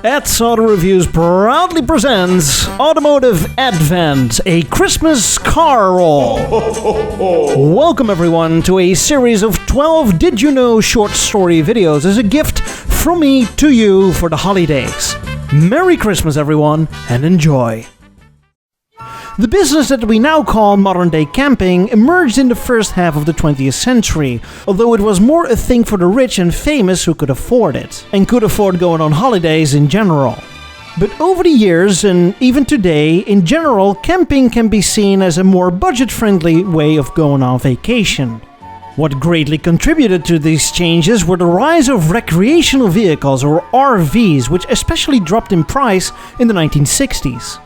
Ed's Auto Reviews proudly presents Automotive Advent, a Christmas car roll. Welcome everyone to a series of 12 Did You Know short story videos as a gift from me to you for the holidays. Merry Christmas everyone, and enjoy. The business that we now call modern-day camping emerged in the first half of the 20th century, although it was more a thing for the rich and famous who could afford it, and could afford going on holidays in general. But over the years, and even today, in general, camping can be seen as a more budget-friendly way of going on vacation. What greatly contributed to these changes were the rise of recreational vehicles, or RVs, which especially dropped in price in the 1960s.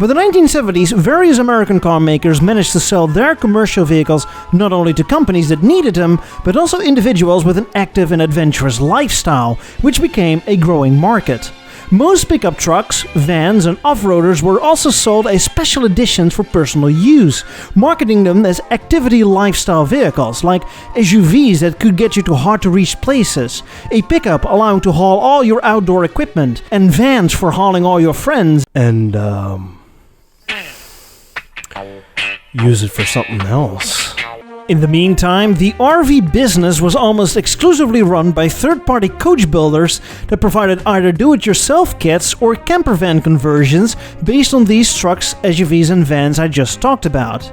By the 1970s, various American car makers managed to sell their commercial vehicles not only to companies that needed them, but also individuals with an active and adventurous lifestyle, which became a growing market. Most pickup trucks, vans and off-roaders were also sold as special editions for personal use, marketing them as activity lifestyle vehicles, like SUVs that could get you to hard-to-reach places, a pickup allowing to haul all your outdoor equipment, and vans for hauling all your friends, and use it for something else. In the meantime, the RV business was almost exclusively run by third-party coach builders that provided either do-it-yourself kits or camper van conversions based on these trucks, SUVs and vans I just talked about.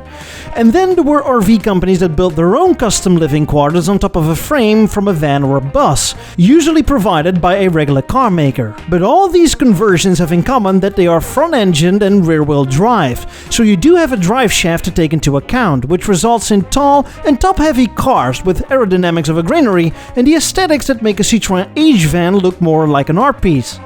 And then there were RV companies that built their own custom living quarters on top of a frame from a van or a bus, usually provided by a regular car maker. But all these conversions have in common that they are front-engined and rear-wheel drive, so you do have a drive shaft to take into account, which results in tall and top-heavy cars with aerodynamics of a granary and the aesthetics that make a Citroën H van look more like an art piece.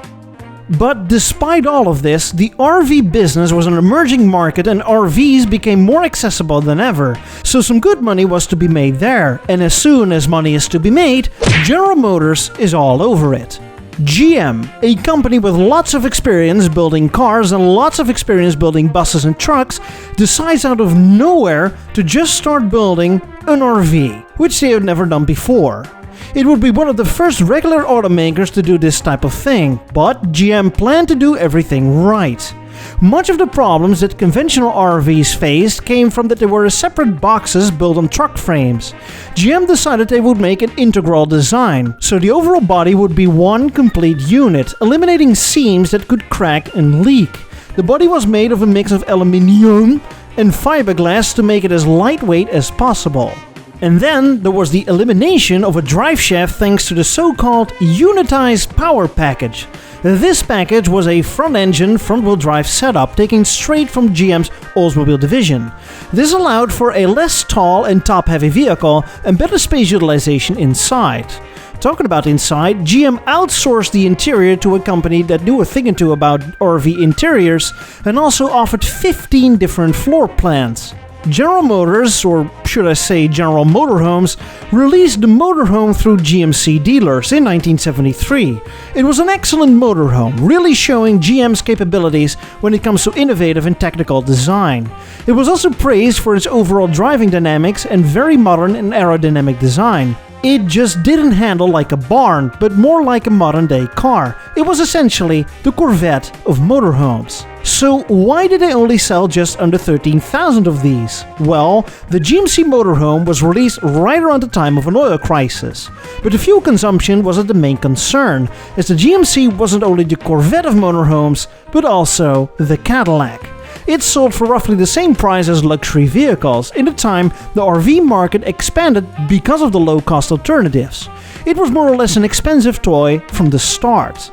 But despite all of this, the RV business was an emerging market and RVs became more accessible than ever, so some good money was to be made there, and as soon as money is to be made, General Motors is all over it. GM, a company with lots of experience building cars and lots of experience building buses and trucks, decides out of nowhere to just start building an RV, which they had never done before. It would be one of the first regular automakers to do this type of thing, but GM planned to do everything right. Much of the problems that conventional RVs faced came from that there were separate boxes built on truck frames. GM decided they would make an integral design, so the overall body would be one complete unit, eliminating seams that could crack and leak. The body was made of a mix of aluminium and fiberglass to make it as lightweight as possible. And then there was the elimination of a drive shaft thanks to the so-called unitized power package. This package was a front-engine, front-wheel drive setup taken straight from GM's Oldsmobile division. This allowed for a less tall and top-heavy vehicle and better space utilization inside. Talking about inside, GM outsourced the interior to a company that knew a thing or two about RV interiors and also offered 15 different floor plans. General Motors, or should I say General Motorhomes, released the motorhome through GMC dealers in 1973. It was an excellent motorhome, really showing GM's capabilities when it comes to innovative and technical design. It was also praised for its overall driving dynamics and very modern and aerodynamic design. It just didn't handle like a barn, but more like a modern-day car. It was essentially the Corvette of motorhomes. So why did they only sell just under 13,000 of these? Well, the GMC Motorhome was released right around the time of an oil crisis. But the fuel consumption wasn't the main concern, as the GMC wasn't only the Corvette of motorhomes, but also the Cadillac. It sold for roughly the same price as luxury vehicles. In the time, the RV market expanded because of the low-cost alternatives. It was more or less an expensive toy from the start.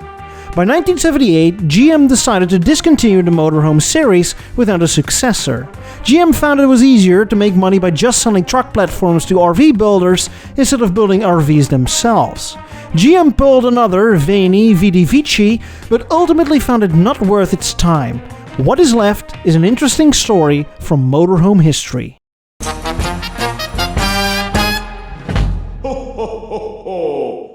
By 1978, GM decided to discontinue the motorhome series without a successor. GM found it was easier to make money by just selling truck platforms to RV builders instead of building RVs themselves. GM pulled another, Veni Vidi Vici, but ultimately found it not worth its time. What is left is an interesting story from motorhome history. Ho, ho, ho, ho.